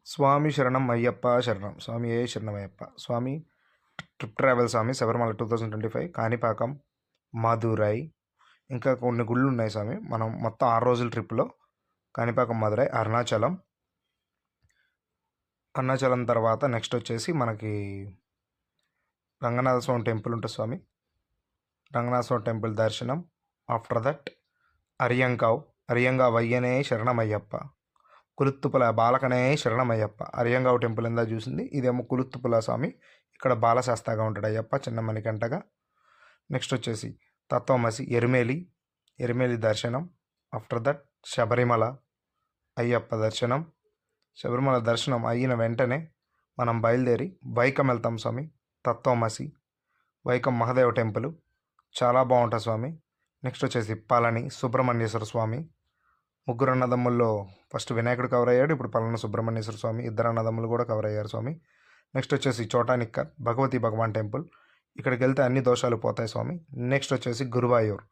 స్వామి శరణం అయ్యప్ప శరణం స్వామి ఏ శరణమయ్యప్ప స్వామి ట్రిప్ ట్రావెల్ స్వామి శబరిమల 2025 కాణిపాకం మదురై ఇంకా కొన్ని గుళ్ళు ఉన్నాయి స్వామి. మనం మొత్తం 6 రోజుల ట్రిప్లో కాణిపాకం మదురై అరుణాచలం తర్వాత నెక్స్ట్ వచ్చేసి మనకి రంగనాథ స్వామి టెంపుల్ ఉంటుంది స్వామి. రంగనాథ స్వామి టెంపుల్ దర్శనం. ఆఫ్టర్ దట్ అరియంగావ్ అయ్యనే శరణమయ్యప్ప, కులుత్తుపుల బాలకనే శరణమయ్యప్ప. అరియంగావ్ టెంపుల్ ఎందా చూసింది, ఇదేమో కులుత్తుపుల స్వామి. ఇక్కడ బాలశాస్త్రగా ఉంటాడు అయ్యప్ప, చిన్న మణికంటగా. నెక్స్ట్ వచ్చేసి తత్వమసి ఎరిమేలి దర్శనం. ఆఫ్టర్ దట్ శబరిమల అయ్యప్ప దర్శనం. శబరిమల దర్శనం అయిన వెంటనే మనం బయలుదేరి వైకం వెళ్తాం స్వామి. తత్వమసి వైకం మహాదేవ టెంపుల్ చాలా బాగుంటుంది స్వామి. నెక్స్ట్ వచ్చేసి పళని సుబ్రహ్మణ్యేశ్వర స్వామి. ముగ్గురు అన్నదమ్ముల్లో ఫస్ట్ వినాయకుడు కవర్ అయ్యాడు, ఇప్పుడు పళని సుబ్రహ్మణ్యేశ్వర స్వామి. ఇద్దరు అన్నదమ్ములు కూడా కవర్ అయ్యారు స్వామి. నెక్స్ట్ వచ్చేసి చోటానిక్కర్ భగవతి భగవాన్ టెంపుల్. ఇక్కడికి వెళ్తే అన్ని దోషాలు పోతాయి స్వామి. నెక్స్ట్ వచ్చేసి గురువాయూర్